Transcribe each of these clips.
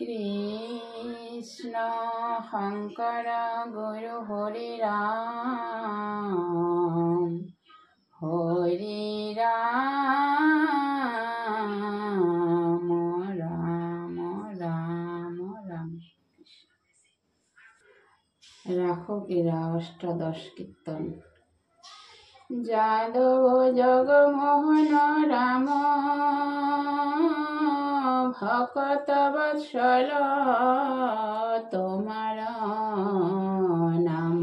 কৃষ্ণ শঙ্কৰ গুৰু হৰি ৰাম ৰাম ৰাম রাম রাখকেরা অষ্টাদশ কীর্তন। যাদব জগমোহন রাম ভকত বৎসল তোমার নাম।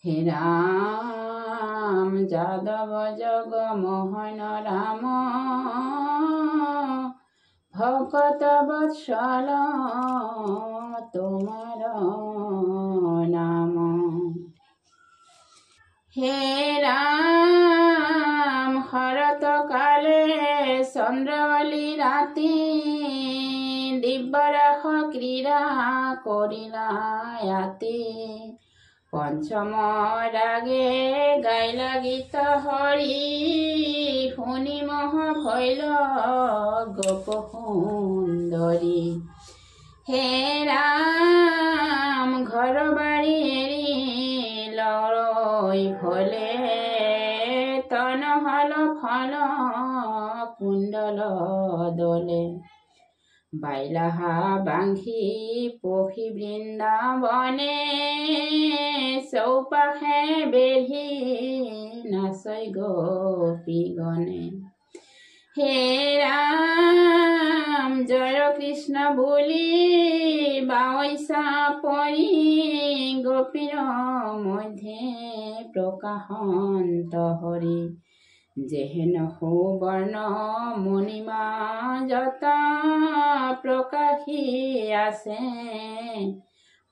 হে রাম যাদব জগমোহন রাম ভকত বৎসল তোমার নাম। হে রাম হরত কালে চন্দ্রবলি রাতি দিব্যরাখ ক্রীড়া করিলা আতি। পঞ্চম রাগে গাইলা গীত হরি শুনি মহ ভৈল গোপ সুন্দরী। হে রাম ঘর বাড়ি এরি লড়ই ভলে তন হল ফল কুণ্ডল দলে। বাইলাহা বাংঘি পখি বৃন্দাবনে চৌপাশে বেঢ়ি নাচই গোপীগণে। হে রাম জয় কৃষ্ণ বুলি বাৱৈছা পৰি গোপীৰ মধ্যে প্ৰকাশন্ত হৰি। যেহেন সুবৰ্ণ মণিমা যত প্ৰকাশী আছে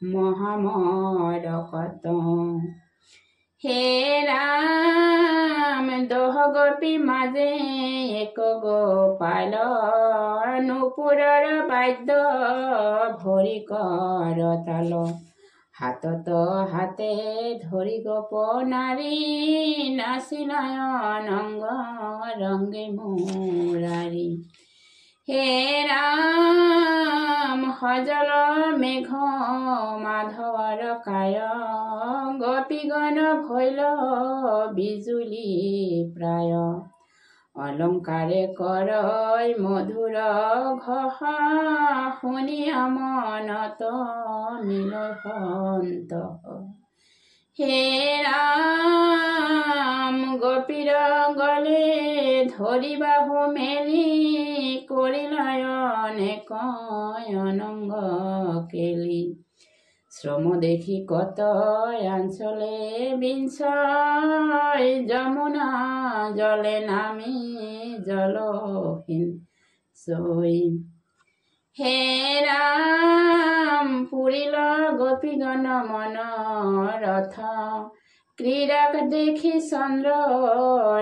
মহামৰকত। হে ৰাম দহ গোপী মাজে এক গোপাল নুপুৰৰ বাদ্য ভৰি কৰতাল। হাতত হাতে ধৰি গোপ নাৰী নাচিলায় অনঙ্গ ৰংগে মুৰাৰী। হে ৰাম সজল মেঘ মাধৱৰ কায় গোপীগণ ভৈল বিজুলী প্ৰায়। অলংকাৰে কৰৈ মধুৰ ঘোষা শুনি মনত মিলয় সন্তোষ। হে ৰাম গোপীৰ গলে ধৰি বাহু মেলি কৰিলায় অনেক অনঙ্গ কেলি। শ্রম দেখি কত অঞ্চলে বিঞ্চয় যমুনা জলে নামি জলহীন সই। হে রাম পুরিল গোপীগণ মন রথ ক্রীড়াক দেখি চন্দ্র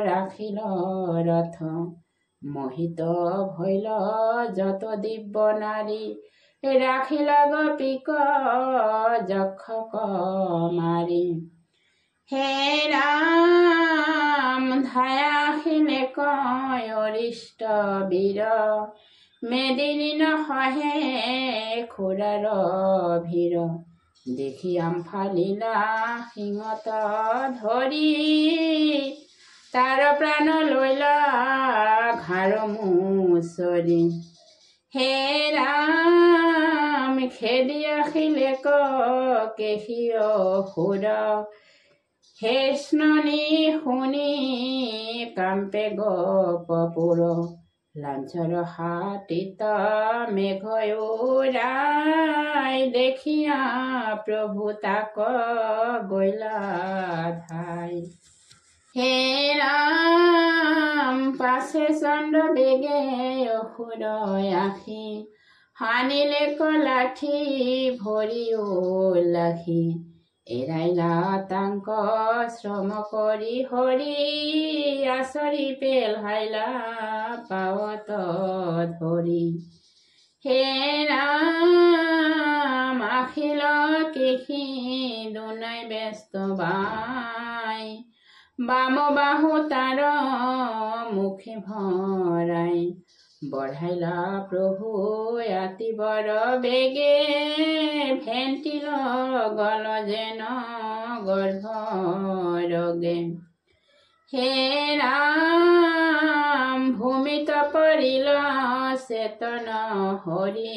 রাখিল রথ। মোহিত ভৈল যত দিব্য নারী রাখিলা গোপীক যক্ষক মারি। হে রাম ধায়া আহিলে কয় অৰিষ্ট বীৰ মেদিনী নসহে খুৰাৰ ভিৰ। দেখি আমফালিলা সিংহত ধৰি তাৰ প্ৰাণ লৈলা ঘাৰ মুচৰি। হে ৰাম খেদি আহিলে কেশীয় সুৰ হে স্ননী শুনি কাম্পে গোপপুৰ। লাঞ্চৰ হাতীত মেঘ উৰাই দেখিয়া প্ৰভু তাক গৈলা ধাই। হে ৰাম পাছে চন্দ্ৰ বেগে অসুৰ আখি হানিলে লাঠি ভৰি ওলাখি। এৰাইলা তাংক শ্ৰম কৰি হৰি আচৰি পেলহাইলা পাৱত ধৰি। হে ৰাম আহিল কেশী দুনাই ব্যস্ত বাই বাম বাহু তাৰ মুখে ভৰাই। বঢ়াইলা প্ৰভু অতি বৰ বেগে ভেন্তিল গল যেন গৰ্ভৰগে হে ৰাম ভূমিত পৰিল চেতন হৰি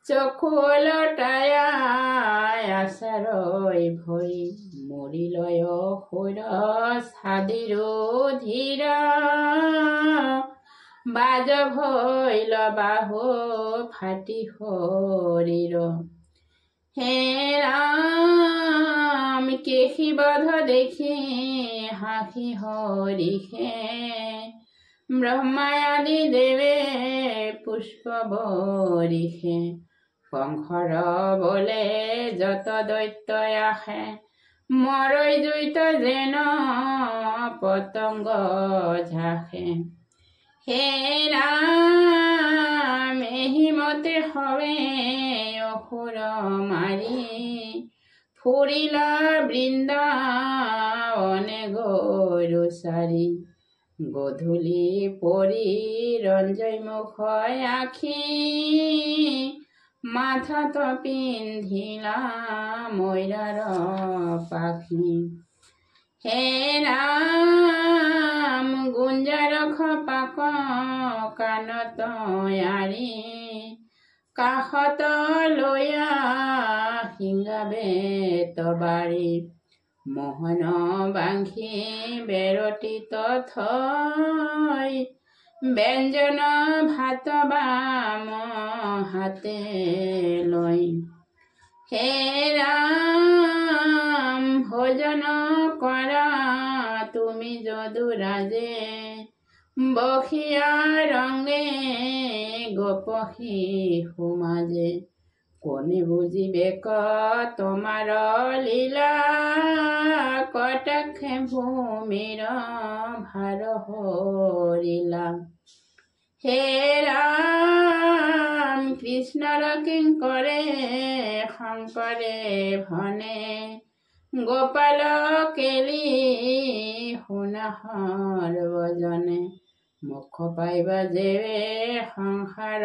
চকু লটায়া আচাৰৈ ভৰি মৰিলয় সুৰ সাদিৰো ধীৰ বাজ ভৈল বাহু ফাটি শৰীৰ হে ৰাম কেশীবধ দেখি হাঁহি হৰিষে ব্ৰহ্মায়াদি দেৱে পুষ্প বৰিষে কংসৰ বলে যত দৈত্য আহে মৰৈ জুইত যেন পতংগ ঝাঁসে হে ৰাম এহিমতে হৱে অসুৰ মাৰি ফুৰিলা বৃন্দাবনে গৰু চাৰি গধূলি পৰি ৰঞ্জয় মুখ আখি মাথাত পিন্ধিলা ময়ূৰৰ পাখি হে ৰাম গুঞ্জৰখ পাক কাণত আৰি কাষত লৈয়া সিংগাবে তবাৰি মোহন বাংশী বেৰটিত থৈ ব্যঞ্জন ভাত বাম হাতে লৈ হে ৰাম ভোজন কৰা তুমি যদুৰাজে বসিয়া ৰঙে গোপী সমাজে কোনে বুঝিবে তোমার লীলা কটাক্ষে ভূমির ভার হরিলা হে রাম কৃষ্ণর কিঙ্করে শঙ্করে ভনে গোপাল কেলি শুনা সৰ্বজনে মুখ পাইবা যেবে সংসাৰ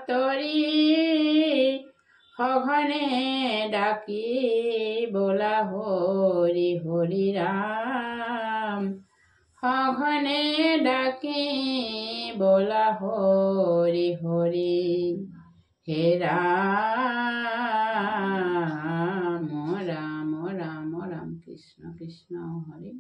তৰি সঘনে ডাকি বোলা হৰি হৰি ৰাম সঘনে ডাকি বোলা হৰি হৰি হে ৰাম ৰাম ৰাম ৰাম কৃষ্ণ কৃষ্ণ হৰি